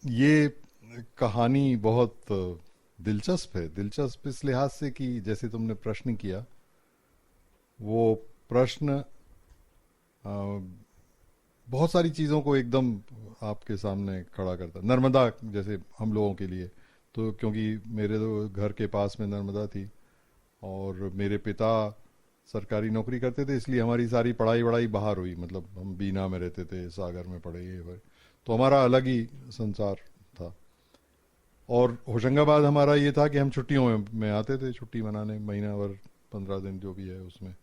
ये कहानी बहुत दिलचस्प है। दिलचस्प इस लिहाज से कि जैसे तुमने प्रश्न किया, वो प्रश्न अ, बहुत सारी चीज़ों को एकदम आपके सामने खड़ा करता। नर्मदा जैसे हम लोगों के लिए, तो क्योंकि मेरे तो घर के पास में नर्मदा थी और मेरे पिता सरकारी नौकरी करते थे, इसलिए हमारी सारी पढ़ाई वढ़ाई बाहर हुई। मतलब हम बीना में रहते थे, सागर में पढ़े ये वो। तो हमारा अलग ही संसार था। और होशंगाबाद हमारा ये था कि हम छुट्टियों में आते थे, छुट्टी मनाने, महीना भर 15 दिन जो भी है उसमें।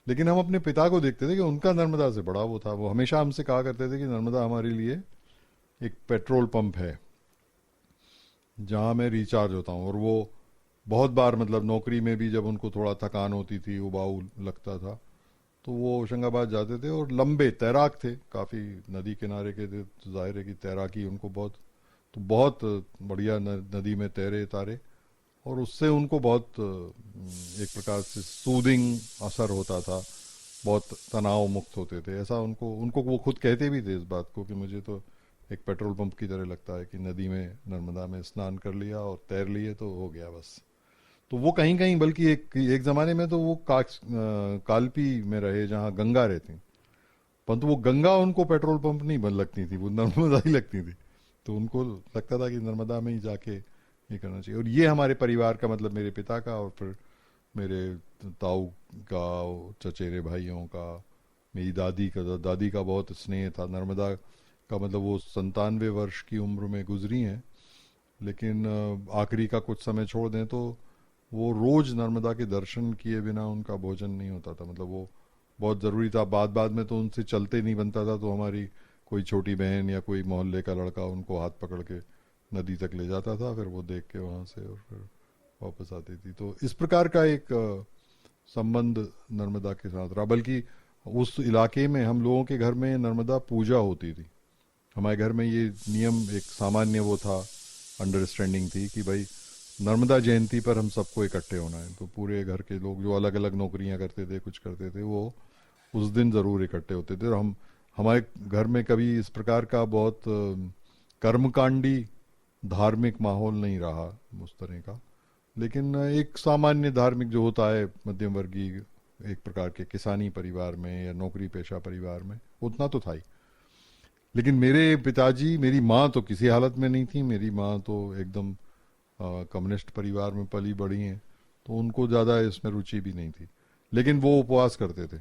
लेकिन हम अपने पिता को देखते थे कि उनका नर्मदा से बड़ा वो था। वो हमेशा हमसे कहा करते थे कि नर्मदा हमारे लिए एक पेट्रोल पंप है जहाँ मैं रिचार्ज होता हूँ। और वो बहुत बार, मतलब नौकरी में भी जब उनको थोड़ा थकान होती थी, उबाऊ लगता था, तो वो होशंगाबाद जाते थे। और लंबे तैराक थे, काफ़ी नदी किनारे के थे, तो जाहिर है कि तैराकी उनको बहुत, तो बहुत बढ़िया नदी में तैरे तारे। और उससे उनको बहुत एक प्रकार से सूदिंग असर होता था, बहुत तनाव मुक्त होते थे। ऐसा उनको उनको वो खुद कहते भी थे इस बात को कि मुझे तो एक पेट्रोल पंप की तरह लगता है कि नदी में, नर्मदा में स्नान कर लिया और तैर लिए तो हो गया बस। तो वो कहीं कहीं, बल्कि एक एक ज़माने में तो वो कालपी में रहे जहाँ गंगा रहती, परंतु वो गंगा उनको पेट्रोल पंप नहीं बन लगती थी, वो नर्मदा ही लगती थी। तो उनको लगता था कि नर्मदा में ही जाके ये करना चाहिए। और ये हमारे परिवार का, मतलब मेरे पिता का और फिर मेरे ताऊ का, चचेरे भाइयों का, मेरी दादी का बहुत स्नेह था नर्मदा का। मतलब वो 97 वर्ष की उम्र में गुजरी हैं, लेकिन आखिरी का कुछ समय छोड़ दें तो वो रोज नर्मदा के दर्शन किए बिना उनका भोजन नहीं होता था। मतलब वो बहुत ज़रूरी था। बाद बाद में तो उनसे चलते नहीं बनता था, तो हमारी कोई छोटी बहन या कोई मोहल्ले का लड़का उनको हाथ पकड़ के नदी तक ले जाता था, फिर वो देख के वहाँ से और फिर वापस आती थी। तो इस प्रकार का एक संबंध नर्मदा के साथ रहा। बल्कि उस इलाके में हम लोगों के घर में नर्मदा पूजा होती थी। हमारे घर में ये नियम, एक सामान्य वो था, अंडरस्टैंडिंग थी कि भाई नर्मदा जयंती पर हम सबको इकट्ठे होना है। तो पूरे घर के लोग जो अलग अलग नौकरियां करते थे, कुछ करते थे, वो उस दिन ज़रूर इकट्ठे होते थे। और हम, हमारे घर में कभी इस प्रकार का बहुत कर्मकांडी धार्मिक माहौल नहीं रहा उस तरह का। लेकिन एक सामान्य धार्मिक जो होता है मध्यम वर्गीय, एक प्रकार के किसानी परिवार में या नौकरी पेशा परिवार में, उतना तो था ही। लेकिन मेरे पिताजी, मेरी माँ तो किसी हालत में नहीं थी। मेरी माँ तो एकदम कम्युनिस्ट परिवार में पली बड़ी हैं, तो उनको ज़्यादा इसमें रुचि भी नहीं थी। लेकिन वो उपवास करते थे,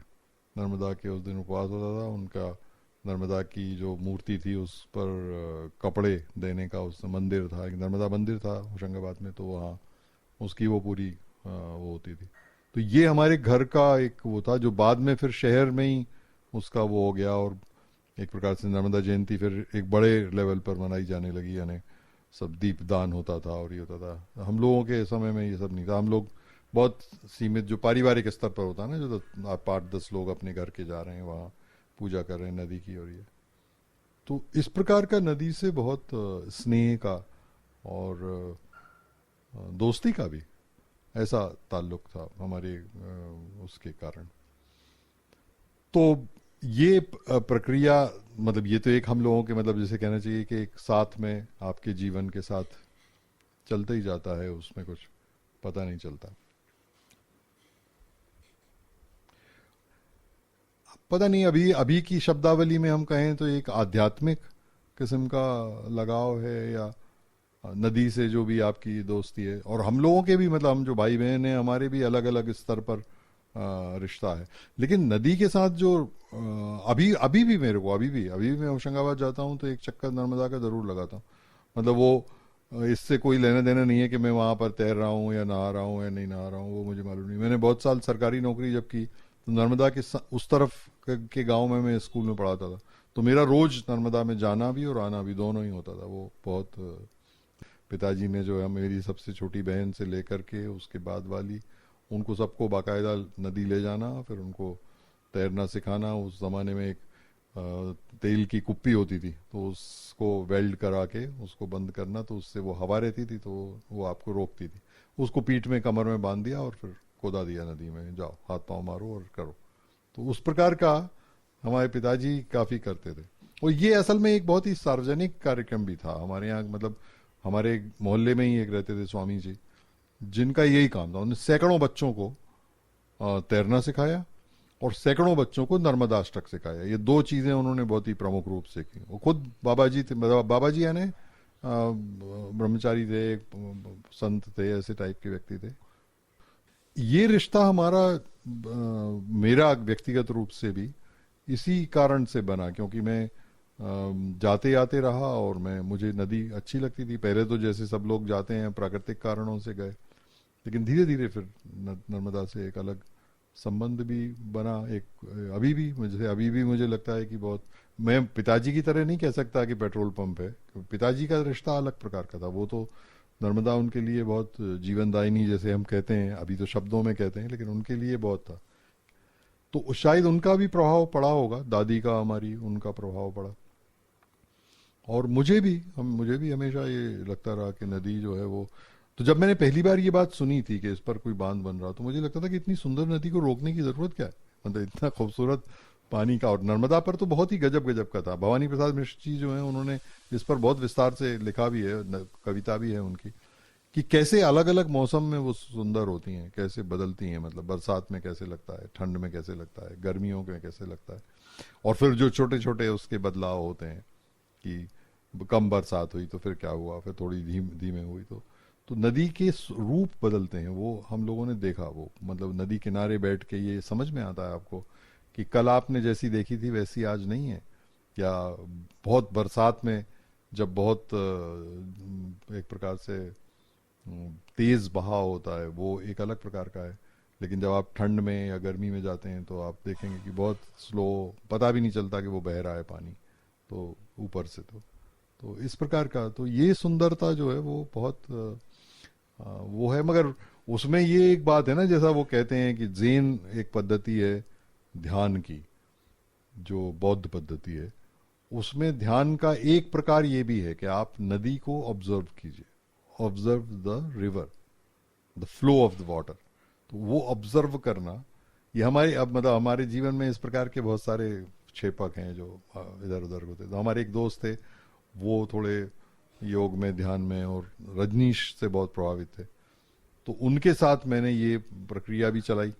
नर्मदा के उस दिन उपवास होता था उनका। नर्मदा की जो मूर्ति थी उस पर कपड़े देने का, उस मंदिर था, एक नर्मदा मंदिर था होशंगाबाद में, तो वहाँ उसकी वो पूरी वो होती थी। तो ये हमारे घर का एक वो था, जो बाद में फिर शहर में ही उसका वो हो गया। और एक प्रकार से नर्मदा जयंती फिर एक बड़े लेवल पर मनाई जाने लगी, यानी सब दीपदान होता था और ये होता था। हम लोगों के समय में ये सब नहीं था। हम लोग बहुत सीमित, जो पारिवारिक स्तर पर होता है ना, जो 5-10 लोग अपने घर के जा रहे हैं वहाँ पूजा कर रहे हैं नदी की, और ये तो इस प्रकार का नदी से बहुत स्नेह का और दोस्ती का भी ऐसा ताल्लुक था हमारे उसके कारण। तो ये प्रक्रिया, मतलब ये तो एक हम लोगों के, मतलब जैसे कहना चाहिए कि एक साथ में आपके जीवन के साथ चलते ही जाता है, उसमें कुछ पता नहीं चलता। पता नहीं, अभी अभी की शब्दावली में हम कहें तो एक आध्यात्मिक किस्म का लगाव है, या नदी से जो भी आपकी दोस्ती है। और हम लोगों के भी, मतलब हम जो भाई बहन हैं हमारे भी अलग अलग स्तर पर रिश्ता है। लेकिन नदी के साथ जो अभी अभी भी मेरे को, अभी भी मैं होशंगाबाद जाता हूँ तो एक चक्कर नर्मदा का ज़रूर लगाता हूँ। मतलब वो इससे कोई लेना देना नहीं है कि मैं वहाँ पर तैर रहा हूँ या नहा रहा हूँ या नहीं नहा रहा हूँ, वो मुझे मालूम नहीं। मैंने बहुत साल सरकारी नौकरी जब की, तो नर्मदा के उस तरफ के गांव में मैं स्कूल में पढ़ाता था। तो मेरा रोज नर्मदा में जाना भी और आना भी दोनों ही होता था। वो बहुत पिताजी ने जो है, मेरी सबसे छोटी बहन से लेकर के उसके बाद वाली, उनको सबको बाकायदा नदी ले जाना, फिर उनको तैरना सिखाना। उस ज़माने में एक तेल की कुप्पी होती थी, तो उसको वेल्ड करा के उसको बंद करना, तो उससे वो हवा रहती थी, तो वो आपको रोकती थी। उसको पीठ में, कमर में बांध दिया और फिर कूदा दिया नदी में, जाओ हाथ पांव मारो और करो। तो उस प्रकार का हमारे पिताजी काफ़ी करते थे। और ये असल में एक बहुत ही सार्वजनिक कार्यक्रम भी था हमारे यहाँ, मतलब हमारे मोहल्ले में ही एक रहते थे स्वामी जी, जिनका यही काम था। उन्होंने सैकड़ों बच्चों को तैरना सिखाया और सैकड़ों बच्चों को नर्मदाष्टक सिखाया। ये दो चीज़ें उन्होंने बहुत ही प्रमुख रूप से की। वो खुद बाबा जी थे, मतलब बाबा जी यानी ब्रह्मचारी थे, संत थे, ऐसे टाइप के व्यक्ति थे। ये रिश्ता हमारा मेरा व्यक्तिगत रूप से भी इसी कारण से बना, क्योंकि मैं जाते आते रहा और मैं मुझे नदी अच्छी लगती थी। पहले तो जैसे सब लोग जाते हैं प्राकृतिक कारणों से गए, लेकिन धीरे धीरे फिर नर्मदा से एक अलग संबंध भी बना। एक अभी भी मुझे लगता है कि बहुत, मैं पिताजी की तरह नहीं कह सकता कि पेट्रोल पंप है, पिताजी का रिश्ता अलग प्रकार का था। वो तो नर्मदा उनके लिए बहुत जीवनदायिनी जैसे हम कहते हैं, अभी तो शब्दों में कहते हैं, लेकिन उनके लिए बहुत था। तो शायद उनका भी प्रभाव पड़ा होगा, दादी का, हमारी, उनका प्रभाव पड़ा। और मुझे भी हमेशा ये लगता रहा कि नदी जो है वो, तो जब मैंने पहली बार ये बात सुनी थी कि इस पर कोई बांध बन रहा, तो मुझे लगता था कि इतनी सुंदर नदी को रोकने की जरूरत क्या है, मतलब इतना खूबसूरत पानी का। और नर्मदा पर तो बहुत ही गजब गजब का था। भवानी प्रसाद मिश्र जी जो है, उन्होंने इस पर बहुत विस्तार से लिखा भी है, कविता भी है उनकी, कि कैसे अलग अलग मौसम में वो सुंदर होती हैं, कैसे बदलती हैं। मतलब बरसात में कैसे लगता है, ठंड में कैसे लगता है, गर्मियों में कैसे लगता है, और फिर जो छोटे छोटे उसके बदलाव होते हैं कि कम बरसात हुई तो फिर क्या हुआ, फिर थोड़ी धीमे हुई तो नदी के रूप बदलते हैं। वो हम लोगों ने देखा, वो मतलब नदी किनारे बैठ के ये समझ में आता है आपको कि कल आपने जैसी देखी थी वैसी आज नहीं है। या बहुत बरसात में जब बहुत एक प्रकार से तेज बहाव होता है, वो एक अलग प्रकार का है। लेकिन जब आप ठंड में या गर्मी में जाते हैं तो आप देखेंगे कि बहुत स्लो, पता भी नहीं चलता कि वो बह रहा है पानी तो ऊपर से। तो इस प्रकार का, तो ये सुंदरता जो है वो बहुत वो है। मगर उसमें ये एक बात है ना, जैसा वो कहते हैं कि ज़ेन एक पद्धति है ध्यान की, जो बौद्ध पद्धति है, उसमें ध्यान का एक प्रकार ये भी है कि आप नदी को ऑब्जर्व कीजिए, observe the river, the flow of the water. तो वो ऑब्जर्व करना, ये हमारे, अब मतलब हमारे जीवन में इस प्रकार के बहुत सारे क्षेपक हैं जो इधर उधर होते। तो हमारे एक दोस्त थे, वो थोड़े योग में, ध्यान में, और रजनीश से बहुत प्रभावित थे। तो उनके साथ मैंने ये प्रक्रिया भी चलाई,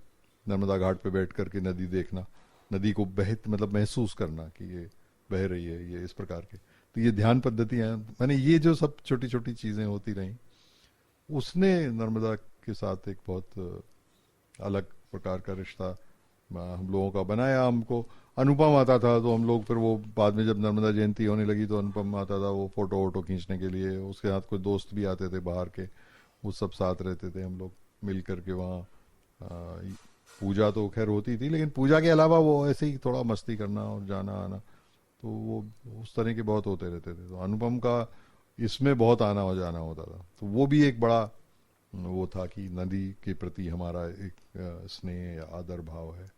नर्मदा घाट पे बैठ करके नदी देखना, नदी को मतलब महसूस करना कि ये बह रही है, ये इस प्रकार के। तो ये ध्यान पद्धतियाँ, मैंने ये जो सब छोटी छोटी चीज़ें होती रहीं, उसने नर्मदा के साथ एक बहुत अलग प्रकार का रिश्ता हम लोगों का बनाया। हमको अनुपम आता था तो हम लोग फिर वो बाद में जब नर्मदा जयंती होने लगी तो अनुपम आता था वो फोटो वोटो खींचने के लिए। उसके साथ कोई दोस्त भी आते थे बाहर के, वो सब साथ रहते थे, हम लोग मिल करके वहाँ पूजा तो खैर होती थी, लेकिन पूजा के अलावा वो ऐसे ही थोड़ा मस्ती करना और जाना आना, तो वो उस तरह के बहुत होते रहते थे। तो अनुपम का इसमें बहुत आना और जाना होता था। तो वो भी एक बड़ा वो था कि नदी के प्रति हमारा एक स्नेह या आदर भाव है।